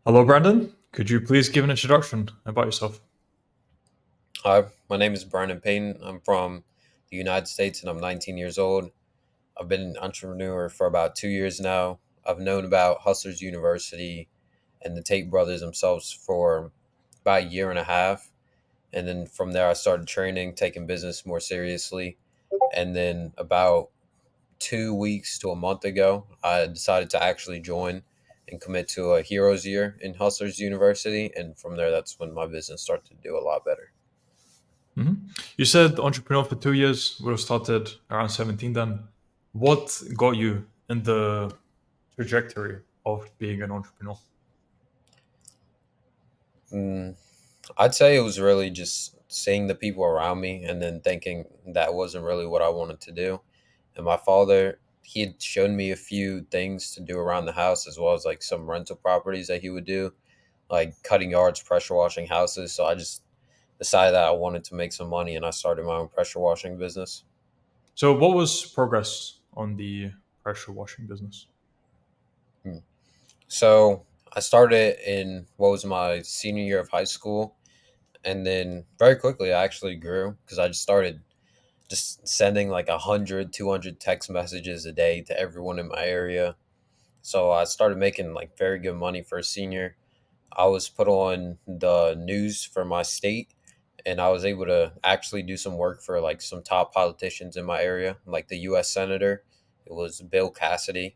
Hello, Brandon. Could you please give an introduction about yourself? Hi, my name is Brandon Payton. I'm from the United States and I'm 19 years old. I've been an entrepreneur for about 2 years now. I've known about Hustlers University and the Tate brothers themselves for about a year and a half. And then from there, I started training, taking business more seriously. And then about 2 weeks to a month ago, I decided to actually join and commit to a hero's year in Hustlers University. And from there, that's when my business started to do a lot better. You said entrepreneur for 2 years, would have started around 17 then. What got you in the trajectory of being an entrepreneur? Mm, I'd say it was really just seeing the people around me and then thinking that wasn't really what I wanted to do. And my father, he had shown me a few things to do around the house as well as like some rental properties that he would do, like cutting yards, pressure washing houses. So I just decided that I wanted to make some money and I started my own pressure washing business. So, what was progress on the pressure washing business? Hmm. So I started in what was my senior year of high school. And then very quickly, I actually grew because I just started just sending like 100, 200 text messages a day to everyone in my area. So I started making like very good money for a senior. I was put on the news for my state and I was able to actually do some work for like some top politicians in my area, like the US Senator. It was Bill Cassidy.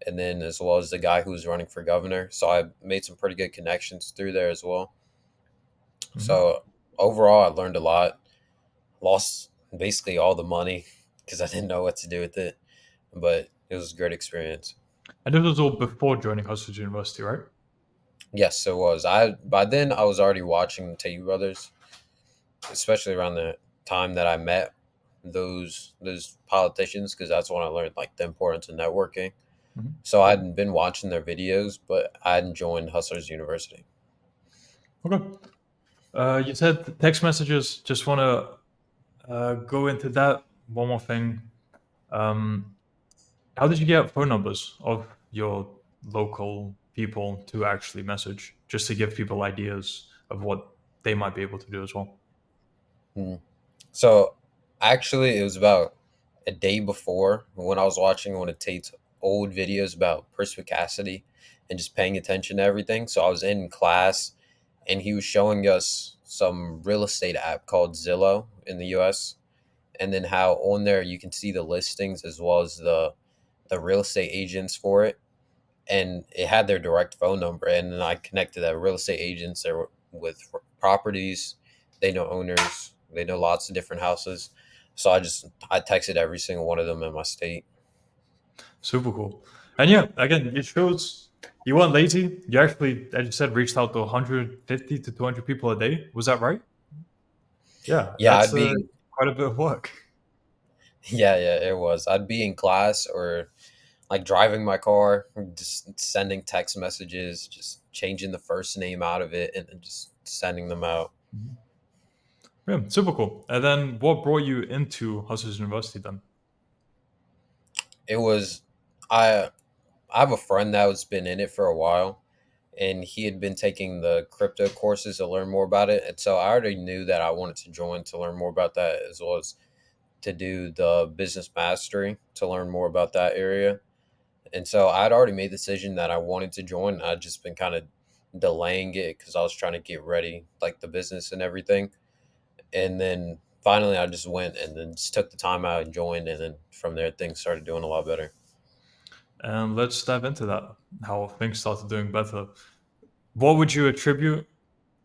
And then as well as the guy who was running for governor. So I made some pretty good connections through there as well. Mhm. So overall, I learned a lot, lost basically all the money because I didn't know what to do with it, but it was a great experience. And this was all before joining Hustlers University, right? Yes, it was. I by then I was already watching the Tate brothers, especially around the time that I met those politicians because that's when I learned like the importance of networking. Mhm. So I hadn't been watching their videos, but I hadn't joined Hustlers University. Okay. You said text messages. Just want to go into that one more thing. Um, How did you get phone numbers of your local people to actually message, just to give people ideas of what they might be able to do as well? Hmm. So actually, it was about a day before when I was watching one of Tate's old videos about perspicacity and just paying attention to everything. So I was in class and he was showing us some real estate app called Zillow in the US. And then how on there you can see the listings as well as the real estate agents for it. And it had their direct phone number. And then I connected that real estate agents there with properties. They know owners. They know lots of different houses. So I texted every single one of them in my state. Super cool. And yeah, again, it shows you weren't lazy. You actually, as you said, reached out to 150 to 200 people a day. Was that right? Yeah, Yeah, that's quite a bit of work. yeah, it was. I'd be in class or like driving my car, just sending text messages, just changing the first name out of it and then just sending them out. Mhm. Yeah, super cool. And then what brought you into Hustlers University then? It was I I have a friend that has been in it for a while and he had been taking the crypto courses to learn more about it. And so I already knew that I wanted to join to learn more about that as well as to do the business mastery to learn more about that area. And so I'd already made the decision that I wanted to join. I'd just been kind of delaying it because I was trying to get ready, like the business and everything. And then finally I just went and then just took the time out and joined. And then from there, things started doing a lot better. And let's dive into that, how things started doing better. What would you attribute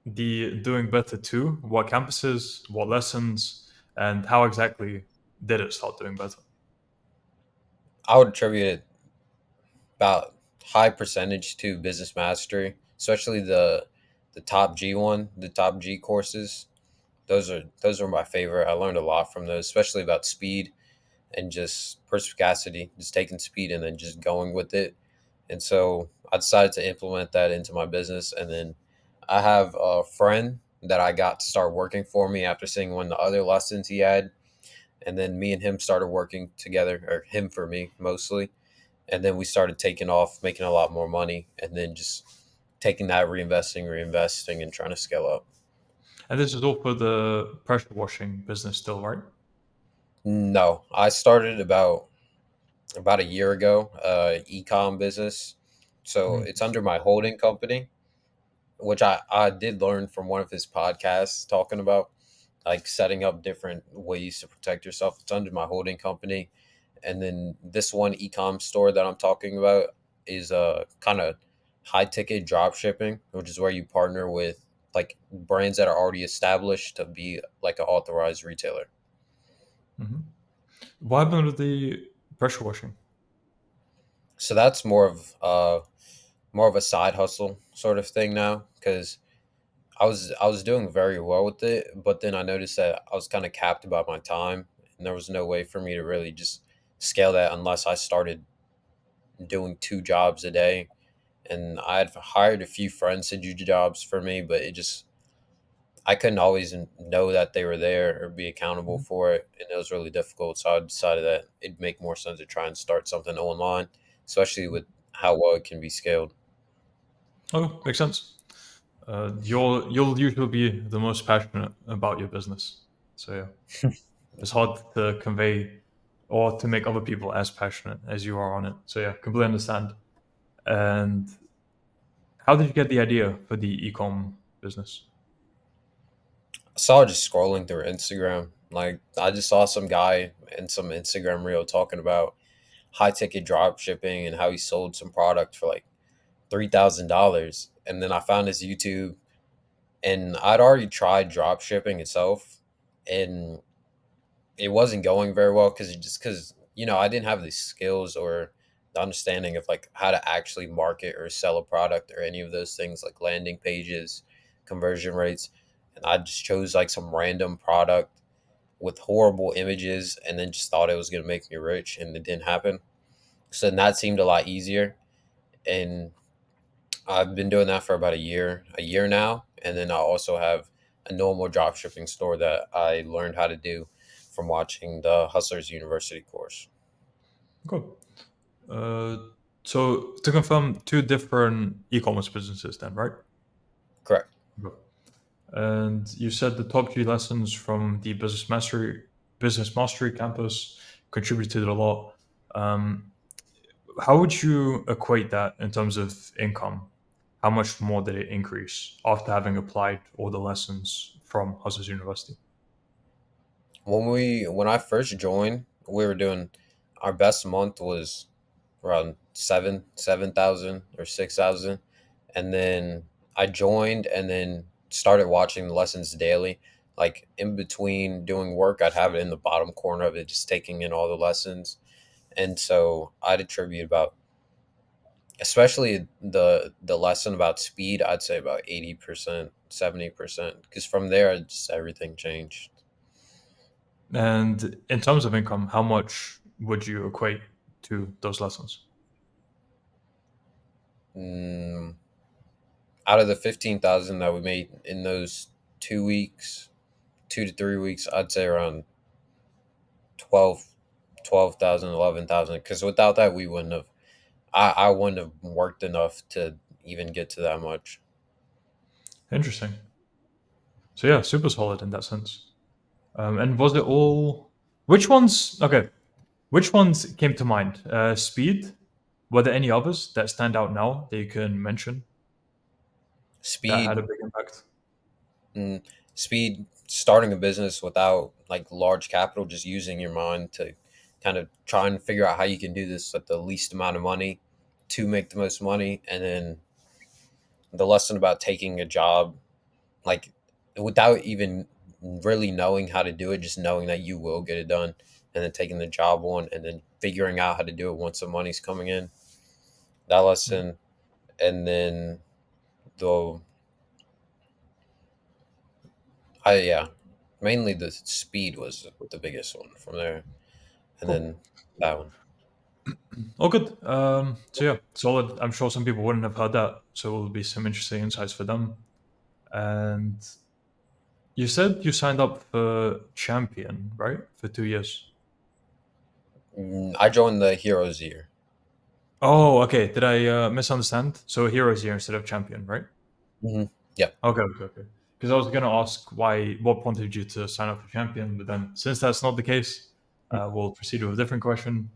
the doing better to? What campuses, what lessons, and how exactly did it start doing better? I would attribute it about high percentage to business mastery, especially the top G one, the top G courses. Those are my favorite. I learned a lot from those, especially about speed and just perspicacity, just taking speed and then just going with it. And so I decided to implement that into my business. And then I have a friend that I got to start working for me after seeing one of the other lessons he had. And then me and him started working together, or him for me mostly. And then we started taking off, making a lot more money, and then just taking that, reinvesting, and trying to scale up. And this is all for the pressure washing business still, right? No, I started about a year ago, e-com business. So Mhm. it's under my holding company, which I did learn from one of his podcasts talking about like setting up different ways to protect yourself. It's under my holding company. And then this one e-com store that I'm talking about is kind of high ticket drop shipping, which is where you partner with like brands that are already established to be like an authorized retailer. Mhm. What happened with the pressure washing? So that's more of a side hustle sort of thing now because I was doing very well with it, but then I noticed that I was kind of capped about my time, and there was no way for me to really just scale that unless I started doing 2 jobs a day. And I had hired a few friends to do jobs for me, but it just I couldn't always know that they were there or be accountable Mhm. for it, and it was really difficult. So I decided that it'd make more sense to try and start something online, especially with how well it can be scaled. Oh, makes sense. You'll usually be the most passionate about your business. So yeah, it's hard to convey or to make other people as passionate as you are on it. So yeah, completely understand. And how did you get the idea for the e-com business? I saw just scrolling through Instagram. Like I just saw some guy in some Instagram reel talking about high ticket drop shipping and how he sold some product for like $3,000. And then I found his YouTube, and I'd already tried drop shipping itself, and it wasn't going very well because I didn't have the skills or the understanding of like how to actually market or sell a product or any of those things like landing pages, conversion rates. And I just chose like some random product with horrible images and then just thought it was going to make me rich, and it didn't happen. So then that seemed a lot easier, and I've been doing that for about a year now. And then I also have a normal drop shipping store that I learned how to do from watching the Hustlers University course. Cool. Uh, so to confirm, two different e-commerce businesses then, right? Correct. Cool. And you said the top three lessons from the business mastery campus contributed a lot. Um, how would you equate that in terms of income? How much more did it increase after having applied all the lessons from Hustlers University? When I first joined, we were doing our best month was around 7,000 or 6,000. And then I joined and then started watching the lessons daily. Like in between doing work, I'd have it in the bottom corner of it, just taking in all the lessons. And so I'd attribute about, especially the lesson about speed, I'd say about 80%, 70%, because from there just everything changed. And in terms of income, how much would you equate to those lessons? Mm, Out of the 15,000 that we made in those 2 weeks, 2 to 3 weeks, I'd say around 12, 12,000, 11,000. Because without that, we wouldn't have. I wouldn't have worked enough to even get to that much. Interesting. So yeah, super solid in that sense. And was it all? Which ones? Okay, which ones came to mind? Speed. Were there any others that stand out now that you can mention that had a Speed, big impact? mm, speed. Starting a business without like large capital, just using your mind to kind of try and figure out how you can do this at the least amount of money to make the most money, and then the lesson about taking a job like without even really knowing how to do it, just knowing that you will get it done, and then taking the job on, and then figuring out how to do it once the money's coming in. That Mm. lesson, and then the I yeah, mainly the speed was the biggest one from there, and Cool. then that one. Oh, good. So yeah, solid. I'm sure some people wouldn't have heard that, so it will be some interesting insights for them. And you said you signed up for Champion, right? For 2 years. I joined the Heroes year. Oh, okay. Did I misunderstand? So hero is here instead of champion, right? Hmm. Yeah. Okay, okay, okay. Because I was gonna ask what prompted you to sign up for champion, but then since that's not the case, we'll proceed with a different question.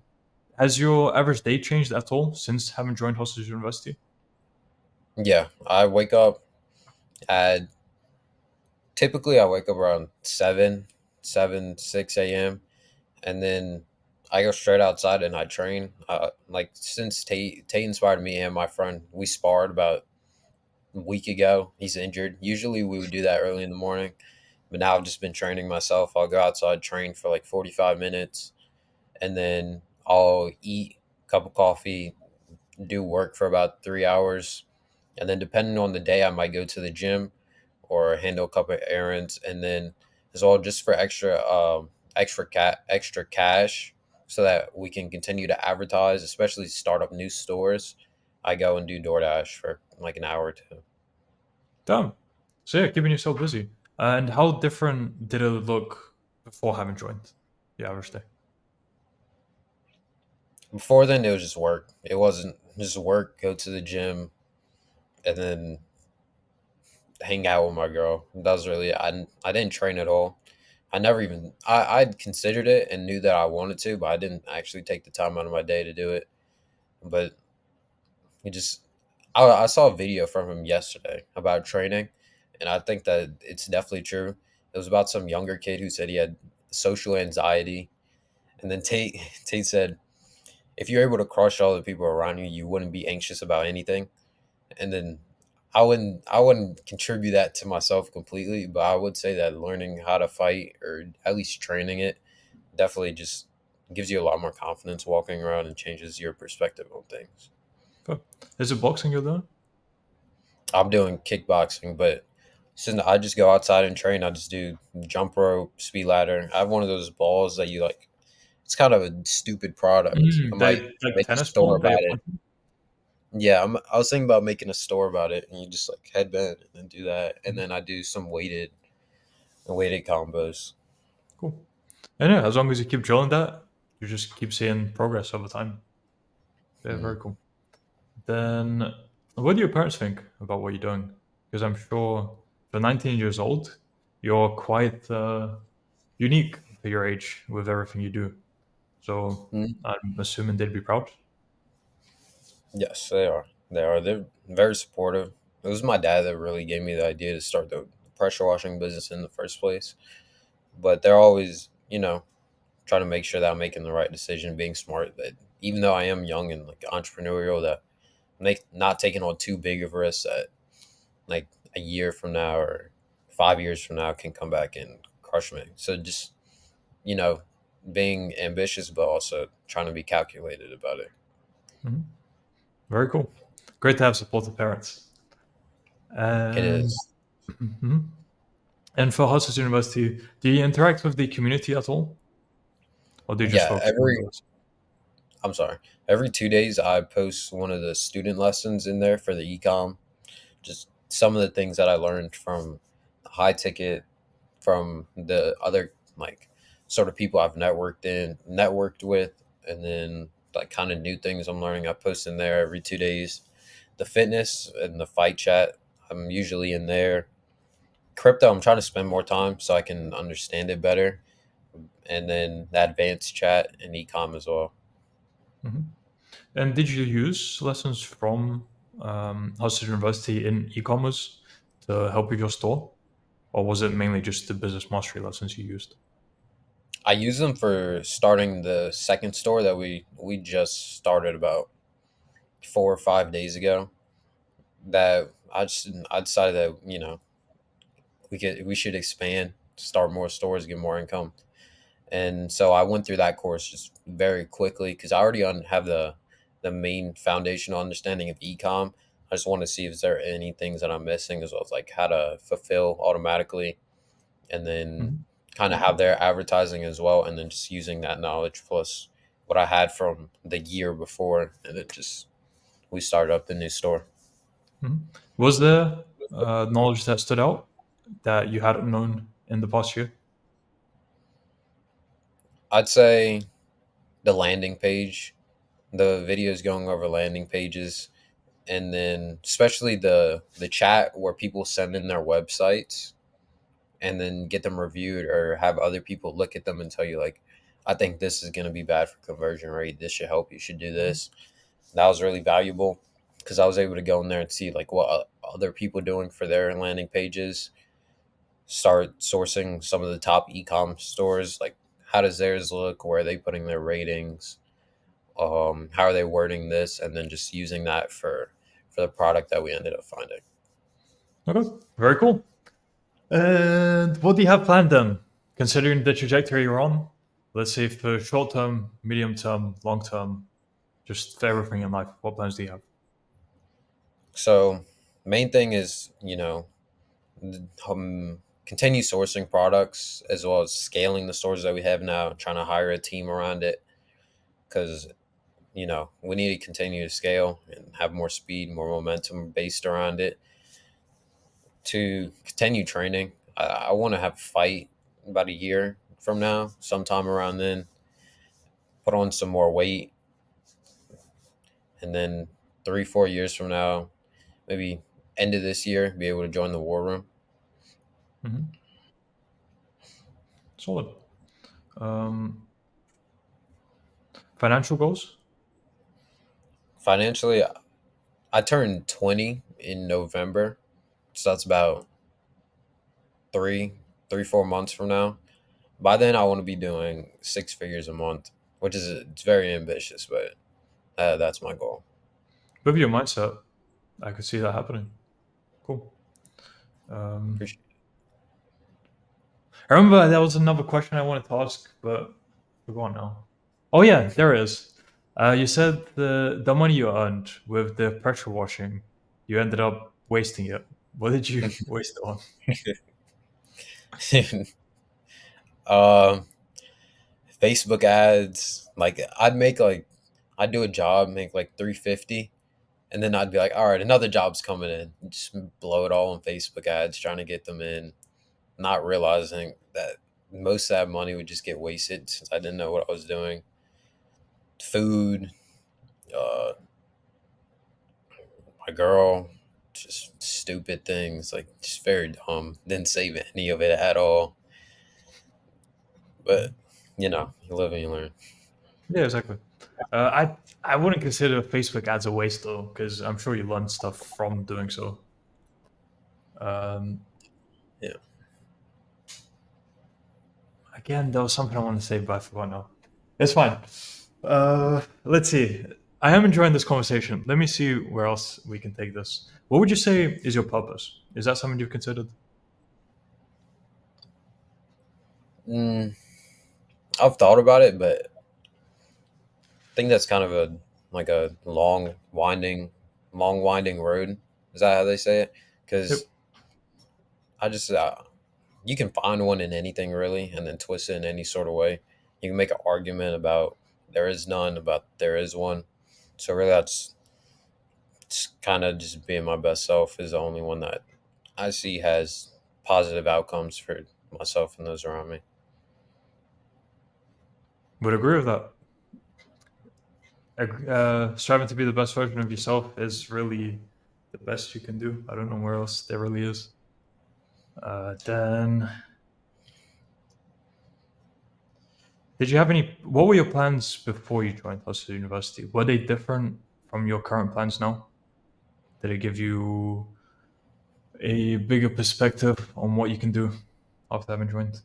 Has your average day changed at all since having joined Hostage University? Yeah. At I wake up around 6 a.m. and then I go straight outside and I train. Like since Tate inspired me and my friend, we sparred about a week ago. He's injured. Usually we would do that early in the morning, but now I've just been training myself. I'll go outside, train for like 45 minutes, and then I'll eat a cup of coffee, do work for about 3 hours, and then depending on the day, I might go to the gym or handle a couple of errands, and then as well just for extra cash, so that we can continue to advertise, especially start up new stores. I go and do DoorDash for like an hour or two. Damn. So yeah, keeping yourself busy. And how different did it look before having joined the average day? Before then, it was just work. It wasn't just work. Go to the gym and then hang out with my girl. That was really it. I didn't train at all. I never even I'd considered it and knew that I wanted to, but I didn't actually take the time out of my day to do it. But he just I saw a video from him yesterday about training, and I think that it's definitely true. It was about some younger kid who said he had social anxiety, and then Tate said, if you're able to crush all the people around you, you wouldn't be anxious about anything. And then I wouldn't contribute that to myself completely, but I would say that learning how to fight or at least training it definitely just gives you a lot more confidence walking around and changes your perspective on things. Okay. Is it boxing you're doing? I'm doing kickboxing, but since I just go outside and train, I just do jump rope, speed ladder. I have one of those balls that you like. It's kind of a stupid product. I might Like make a tennis store ball that about you're it. punching? Yeah, I was thinking about making a store about it, and you just like headband and then do that, and then I do some weighted combos. Cool. And yeah, as long as you keep drilling that, you just keep seeing progress over time. Yeah, Hmm. very cool. Then, what do your parents think about what you're doing? Because I'm sure for 19 years old, you're quite unique for your age with everything you do. So Hmm. I'm assuming they'd be proud. Yes, they are. They are. They're very supportive. It was my dad that really gave me the idea to start the pressure washing business in the first place. But they're always, trying to make sure that I'm making the right decision, being smart. That even though I am young and like entrepreneurial, that make not taking on too big of a risk that like a year from now or 5 years from now can come back and crush me. So just you know, being ambitious but also trying to be calculated about it. Mhm. Very cool. Great to have supportive parents. It And is. mhm. And for Hustlers University, do you interact with the community at all, or do you just Yeah, focus on those? I'm sorry. Every 2 days I post one of the student lessons in there for the ecom. Just some of the things that I learned from high ticket, from the other like sort of people I've networked with, and then like kind of new things I'm learning. I post in there every 2 days. The fitness and the fight chat, I'm usually in there. Crypto, I'm trying to spend more time so I can understand it better, and then the advanced chat and ecom as well. Mhm. And did you use lessons from Hustlers University in e-commerce to help with your store, or was it mainly just the business mastery lessons you used? I use them for starting the second store that we just started about 4 or 5 days ago. That I decided that we should expand, start more stores, get more income, and so I went through that course just very quickly because I already have the main foundational understanding of ecom. I just want to see if there are any things that I'm missing, as well as like how to fulfill automatically, and then Mhm. kind of have their advertising as well, and then just using that knowledge plus what I had from the year before, and it just we started up the new store. Mhm. Was there knowledge that stood out that you hadn't known in the past year? I'd say the landing page, the videos going over landing pages, and then especially the chat where people send in their websites and then get them reviewed or have other people look at them and tell you like, I think this is going to be bad for conversion rate, this should help, you should do this. That was really valuable because I was able to go in there and see like what other people doing for their landing pages, start sourcing some of the top e-com stores, like how does theirs look, where are they putting their ratings, how are they wording this, and then just using that for the product that we ended up finding. Okay, very cool. And what do you have planned then, considering the trajectory you're on? Let's say for short term, medium term, long term, just for everything in life. What plans do you have? So main thing is, continue sourcing products as well as scaling the stores that we have now, trying to hire a team around it because we need to continue to scale and have more speed, more momentum based around it. To continue training, I want to have a fight about a year from now, sometime around then, put on some more weight, and then 3 4 years from now, maybe end of this year, be able to join the war room. Hmm. Solid. Um, Financial goals? Financially, I turned 20 in November, so that's about three, 4 months from now. By then, I want to be doing 6 figures a month, which is it's very ambitious, but that's my goal. With your mindset, I could see that happening. Cool. Um, Appreciate I remember there was another question I wanted to ask, but I forgot now. Oh yeah, there it is. You said the money you earned with the pressure washing, you ended up wasting it. What did you waste it on? it. um, Facebook ads, like I'd do a job, make like 350, and then I'd be like, all right, another job's coming in. Just blow it all on Facebook ads, trying to get them in, not realizing that most of that money would just get wasted since I didn't know what I was doing. Food, uh, my girl, just stupid things, like just very dumb. Didn't save any of it at all. But you live and you learn. Yeah, exactly. I wouldn't consider Facebook ads a waste though, because I'm sure you learned stuff from doing so. Um, Yeah. Again, there was something I wanted to say, but I forgot now. It's fine. Let's see. I am enjoying this conversation. Let me see where else we can take this. What would you say is your purpose? Is that something you've considered? Mm, I've thought about it, but I think that's kind of a like a long winding road. Is that how they say it? Yep. Because I just you can find one in anything really, and then twist it in any sort of way. You can make an argument about there is none, about there is one. So really, that's kind of just being my best self is the only one that I see has positive outcomes for myself and those around me. Would agree with that. Striving to be the best version of yourself is really the best you can do. I don't know where else there really is. Then, did you have any? What were your plans before you joined Hustle University? Were they different from your current plans now? Did it give you a bigger perspective on what you can do after having joined?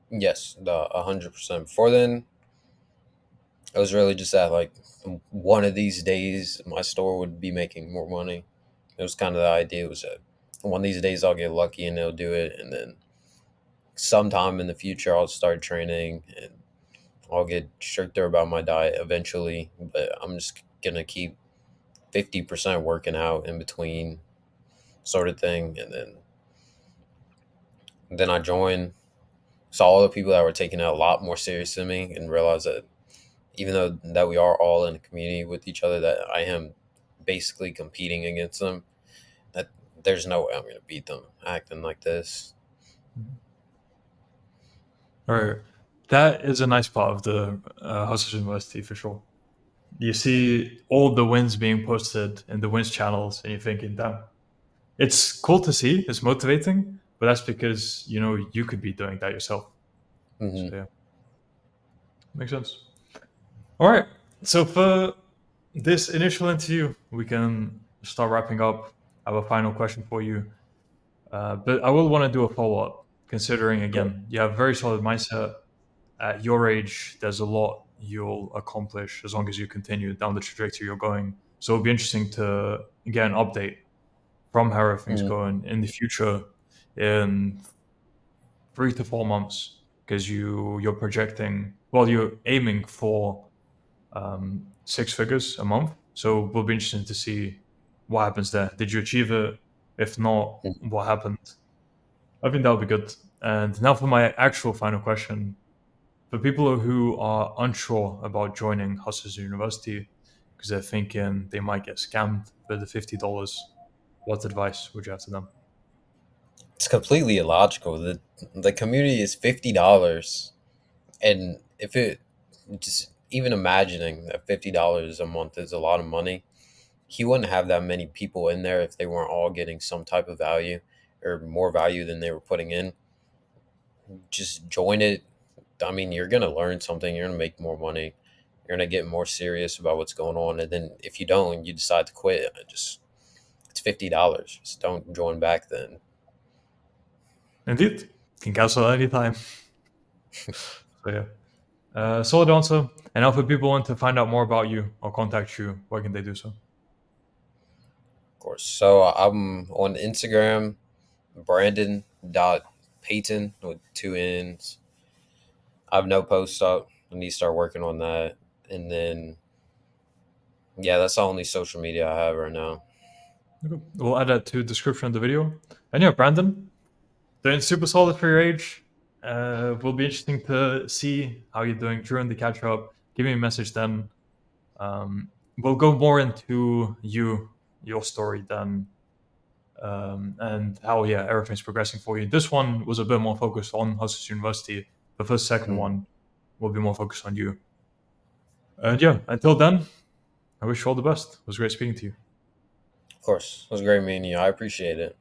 Yes, 100%. Before then, it was really just that like one of these days my store would be making more money. It was kind of the idea was that one of these days I'll get lucky and they'll do it, and then sometime in the future I'll start training and I'll get stricter about my diet eventually. But I'm just gonna keep 50% working out in between, sort of thing, and then I joined, saw all the people that were taking it a lot more serious than me, and realized that even though that we are all in a community with each other, that I am basically competing against them. That there's no way I'm going to beat them acting like this. All right. That is a nice part of the Hustlers University for sure. You see all the wins being posted in the wins channels, and you're thinking, damn, it's cool to see. It's motivating, but that's because you could be doing that yourself. Hmm. So yeah, makes sense. All right. So for this initial interview, we can start wrapping up. I have a final question for you, but I will want to do a follow up. Considering Sure. again, you have a very solid mindset. At your age, there's a lot you'll accomplish as long as you continue down the trajectory you're going. So it'll be interesting to get an update from how everything's Hmm. going in the future in 3 to 4 months, because you're projecting, well, you're aiming for 6 figures a month. So it will be interesting to see what happens there. Did you achieve it? If not, what happened? I think that would be good. And now for my actual final question. For people who are unsure about joining Hustlers University because they're thinking they might get scammed with the $50, what advice would you have to them? It's completely illogical. The community is $50, and if it just even imagining that $50 a month is a lot of money, he wouldn't have that many people in there if they weren't all getting some type of value or more value than they were putting in. Just join it. I mean, you're gonna learn something. You're gonna make more money. You're gonna get more serious about what's going on. And then if you don't, you decide to quit. Just it's $50. Just don't join back then. Indeed, can cancel anytime. So yeah, solid answer. And now, if people want to find out more about you or contact you, where can they do so? Of course. So I'm on Instagram, Brandon.Payton with two N's. I have no post up. I need to start working on that. And then yeah, that's the only social media I have right now. Okay. We'll add that to the description of the video. And yeah, Brandon, doing super solid for your age. Will be interesting to see how you're doing during the catch up. Give me a message then. We'll go more into your story then, and how everything's progressing for you. This one was a bit more focused on Hustlers University. The first second Mhm. one will be more focused on you. And yeah, until then, I wish you all the best. It was great speaking to you. Of course. It was great meeting you. I appreciate it.